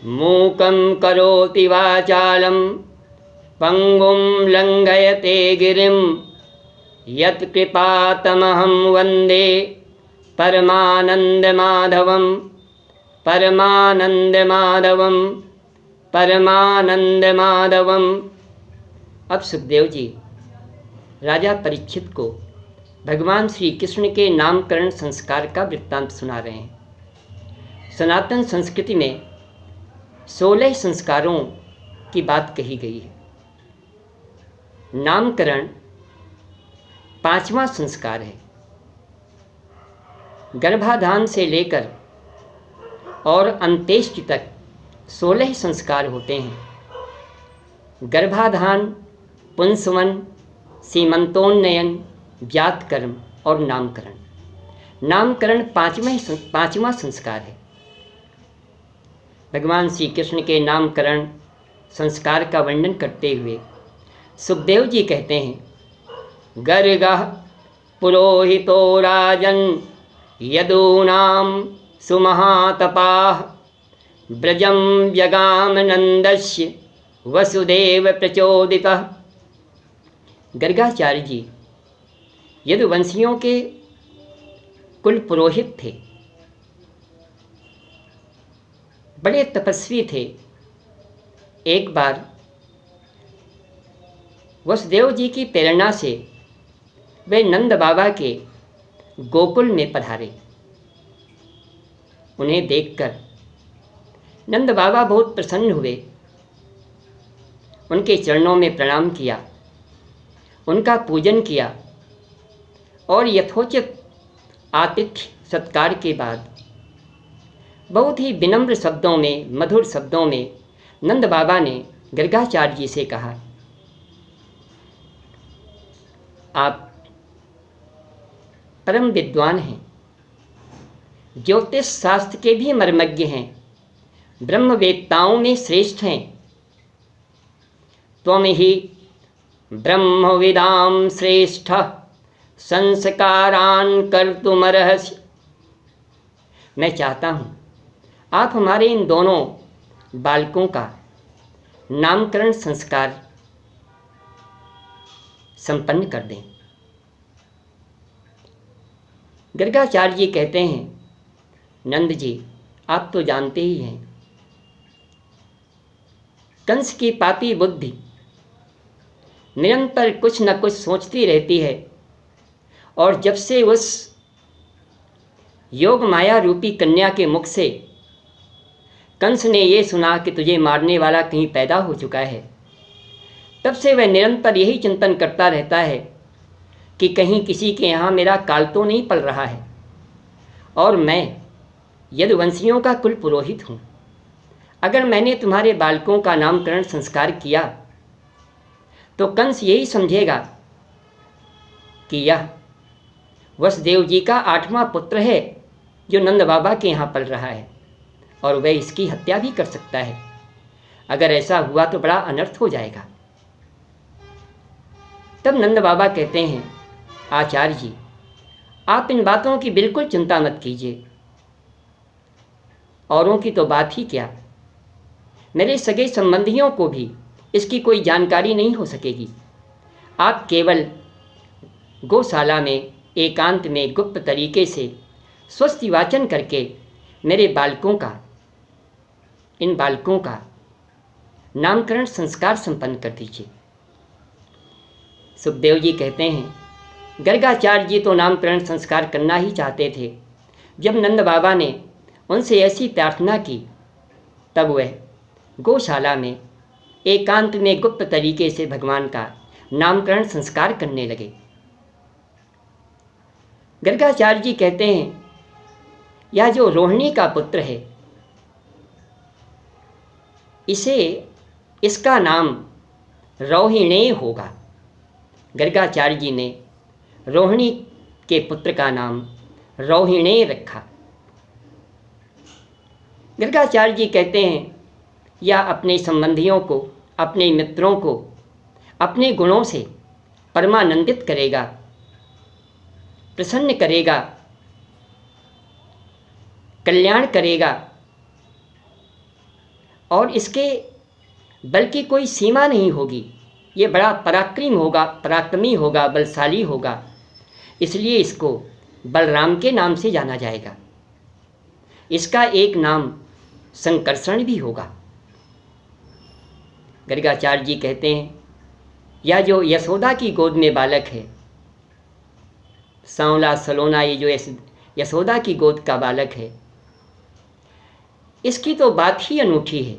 मूकं करोति वाचालं पंगुं लंघयते गिरिं यत्कृपातमहं वन्दे परमानंदमाधवं परमानंदमाधवं परमानंदमाधवं। अब सुखदेव जी राजा परीक्षित को भगवान श्री कृष्ण के नामकरण संस्कार का वृत्तांत सुना रहे हैं। सनातन संस्कृति में 16 संस्कारों की बात कही गई है। नामकरण 5वां संस्कार है। गर्भाधान से लेकर और अंत्येष्टि तक 16 संस्कार होते हैं। गर्भाधान, पुंसवन, सीमंतोन्नयन, व्यातकर्म और नामकरण। नामकरण 5वां संस्कार है। भगवान श्री कृष्ण के नामकरण संस्कार का वर्णन करते हुए सुखदेव जी कहते हैं, गर्गः पुरोहितो राजन यदूनां सुमहातपाः ब्रजं व्यगाम नंदस्य वसुदेव प्रचोदितः। गर्गाचार्य जी यदुवंशियों के कुल पुरोहित थे, बड़े तपस्वी थे। एक बार वसुदेव जी की प्रेरणा से वे नंद बाबा के गोकुल में पधारे। उन्हें देखकर नंद बाबा बहुत प्रसन्न हुए, उनके चरणों में प्रणाम किया, उनका पूजन किया और यथोचित आतिथ्य सत्कार के बाद बहुत ही विनम्र शब्दों में, मधुर शब्दों में नंद बाबा ने गर्गाचार्य जी से कहा, आप परम विद्वान हैं, ज्योतिष शास्त्र के भी मर्मज्ञ हैं, ब्रह्मवेत्ताओं में श्रेष्ठ हैं। त्वं ही ब्रह्मविदां श्रेष्ठः संस्कारान् कर्तुमर्हसि। मैं चाहता हूँ आप हमारे इन दोनों बालकों का नामकरण संस्कार संपन्न कर दें। गर्गाचार्य जी कहते हैं, नंद जी आप तो जानते ही हैं, कंस की पापी बुद्धि निरंतर कुछ न कुछ सोचती रहती है और जब से उस योग माया रूपी कन्या के मुख से कंस ने ये सुना कि तुझे मारने वाला कहीं पैदा हो चुका है, तब से वह निरंतर यही चिंतन करता रहता है कि कहीं किसी के यहाँ मेरा काल तो नहीं पल रहा है और मैं यदुवंशियों का कुल पुरोहित हूँ। अगर मैंने तुम्हारे बालकों का नामकरण संस्कार किया तो कंस यही समझेगा कि यह वसुदेव जी का 8वां पुत्र है जो नंद बाबा के यहाँ पल रहा है और वह इसकी हत्या भी कर सकता है। अगर ऐसा हुआ तो बड़ा अनर्थ हो जाएगा। तब नंद बाबा कहते हैं, आचार्य जी आप इन बातों की बिल्कुल चिंता मत कीजिए। औरों की तो बात ही क्या, मेरे सगे संबंधियों को भी इसकी कोई जानकारी नहीं हो सकेगी। आप केवल गौशाला में एकांत में गुप्त तरीके से स्वस्ति वाचन करके मेरे बालकों का, इन बालकों का नामकरण संस्कार संपन्न कर दीजिए। सुखदेव जी कहते हैं, गर्गाचार्य जी तो नामकरण संस्कार करना ही चाहते थे। जब नंद बाबा ने उनसे ऐसी प्रार्थना की तब वह गौशाला में एकांत में गुप्त तरीके से भगवान का नामकरण संस्कार करने लगे। गर्गाचार्य जी कहते हैं, यह जो रोहिणी का पुत्र है, इसका नाम रोहिणी होगा। गर्गाचार्य जी ने रोहिणी के पुत्र का नाम रोहिणी रखा। गर्गाचार्य जी कहते हैं, यह अपने संबंधियों को, अपने मित्रों को अपने गुणों से परमानंदित करेगा, प्रसन्न करेगा, कल्याण करेगा और इसके बल की कोई सीमा नहीं होगी। ये बड़ा पराक्रमी होगा, बलशाली होगा, इसलिए इसको बलराम के नाम से जाना जाएगा। इसका एक नाम संकर्षण भी होगा। गर्गाचार्य जी कहते हैं, या जो यशोदा की गोद में बालक है, सांवला सलोना, ये जो यशोदा की गोद का बालक है, इसकी तो बात ही अनूठी है।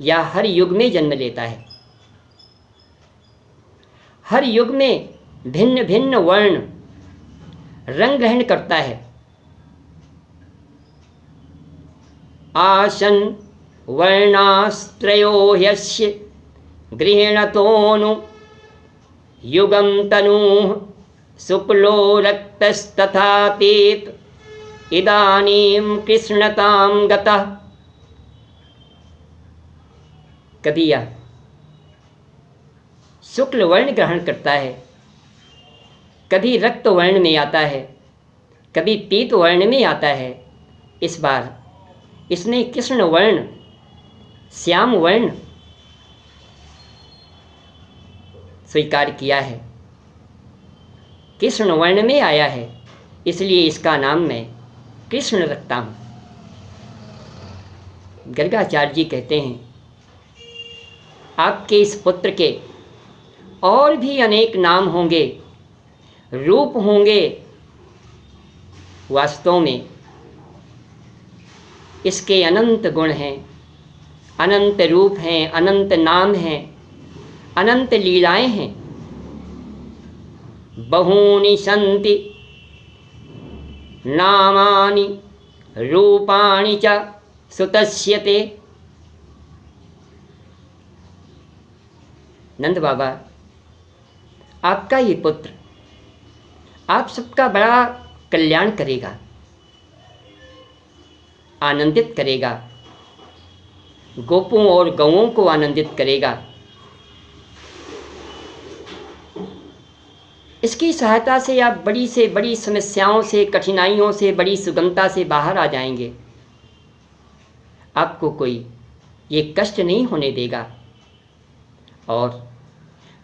या हर युग में जन्म लेता है, हर युग में भिन्न भिन्न वर्ण रंग ग्रहण करता है। आसन वर्णास्त्रयो ह्यस्य गृह्णतोनु युगं तनुः शुक्लो रक्तस्तथा पीत इदानीं कृष्णतां गतः। कभी यह शुक्ल वर्ण ग्रहण करता है, कभी रक्त वर्ण में आता है, कभी पीत वर्ण में आता है। इस बार इसने कृष्ण वर्ण, श्याम वर्ण स्वीकार किया है, कृष्ण वर्ण में आया है, इसलिए इसका नाम मैं कृष्ण रखता हूँ। गर्गाचार्य जी कहते हैं, आपके इस पुत्र के और भी अनेक नाम होंगे, रूप होंगे। वास्तव में इसके अनंत गुण हैं, अनंत रूप हैं, अनंत नाम हैं, अनंत लीलाएं हैं। बहूनि सन्ति नामानि रूपाणि च सुतस्य ते। नंद बाबा, आपका ये पुत्र आप सबका बड़ा कल्याण करेगा, आनंदित करेगा, गोपों और गौओं को आनंदित करेगा। इसकी सहायता से आप बड़ी से बड़ी समस्याओं से, कठिनाइयों से बड़ी सुगमता से बाहर आ जाएंगे। आपको कोई ये कष्ट नहीं होने देगा। और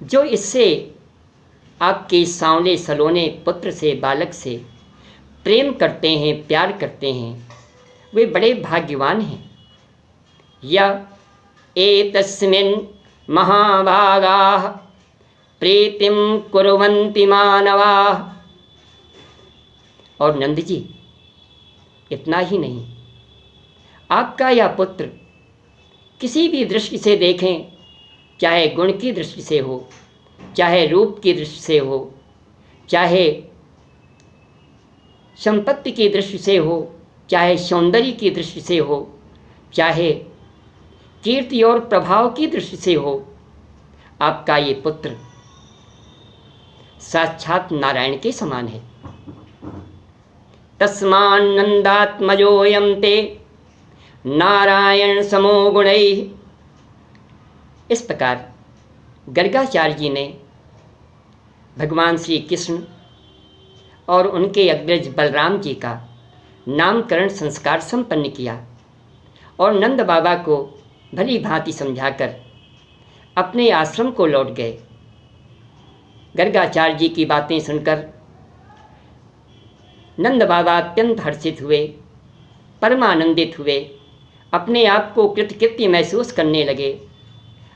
जो इससे, आपके सांवले सलोने पुत्र से, बालक से प्रेम करते हैं, प्यार करते हैं, वे बड़े भाग्यवान हैं। या एतस्मिन् महाभागाः प्रीतिं कुर्वन्ति मानवाः। और नंद जी, इतना ही नहीं, आपका यह पुत्र किसी भी दृष्टि से देखें, चाहे गुण की दृष्टि से हो, चाहे रूप की दृष्टि से हो, चाहे संपत्ति की दृष्टि से हो, चाहे सौंदर्य की दृष्टि से हो, चाहे कीर्ति और प्रभाव की दृष्टि से हो, आपका ये पुत्र साक्षात नारायण के समान है। तस्मान्नन्दात्मजोऽयं ते नारायण समो गुणैः। इस प्रकार गर्गाचार्य जी ने भगवान श्री कृष्ण और उनके अग्रज बलराम जी का नामकरण संस्कार संपन्न किया और नंद बाबा को भली भांति समझाकर अपने आश्रम को लौट गए। गर्गाचार्य जी की बातें सुनकर नंद बाबा अत्यंत हर्षित हुए, परमानंदित हुए, अपने आप को कृतकृत्य महसूस करने लगे।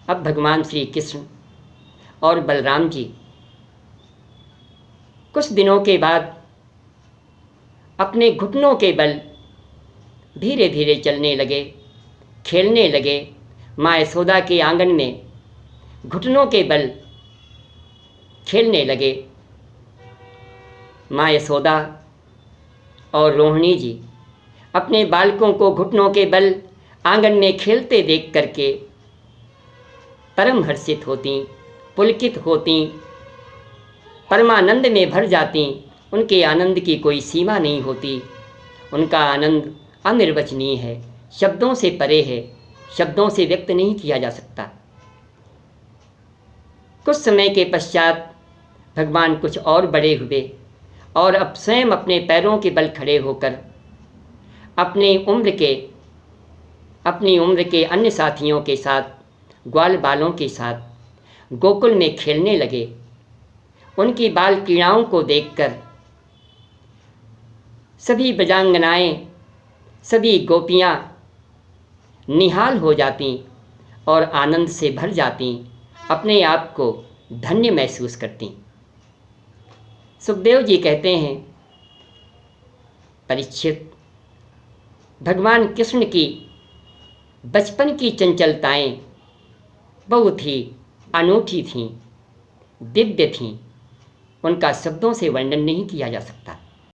अब भगवान श्री कृष्ण और बलराम जी कुछ दिनों के बाद अपने घुटनों के बल धीरे धीरे चलने लगे, खेलने लगे। माँ यशोदा के आंगन में घुटनों के बल खेलने लगे। माँ यशोदा और रोहिणी जी अपने बालकों को घुटनों के बल आंगन में खेलते देख करके परम हर्षित होती, पुलकित होती, परमानंद में भर जाती। उनके आनंद की कोई सीमा नहीं होती। उनका आनंद अनिर्वचनीय है, शब्दों से परे है, शब्दों से व्यक्त नहीं किया जा सकता। कुछ समय के पश्चात भगवान कुछ और बड़े हुए और अब स्वयं अपने पैरों के बल खड़े होकर अपने उम्र के अपनी उम्र के अन्य साथियों के साथ ग्वाल बालों के साथ गोकुल में खेलने लगे। उनकी बाल क्रीड़ाओं को देखकर सभी बजांगनाएँ, सभी गोपियाँ निहाल हो जातीं और आनंद से भर जातीं, अपने आप को धन्य महसूस करतीं। सुखदेव जी कहते हैं, परीक्षित, भगवान कृष्ण की बचपन की चंचलताएं बहुत ही अनूठी थीं, दिव्य थीं। उनका शब्दों से वर्णन नहीं किया जा सकता।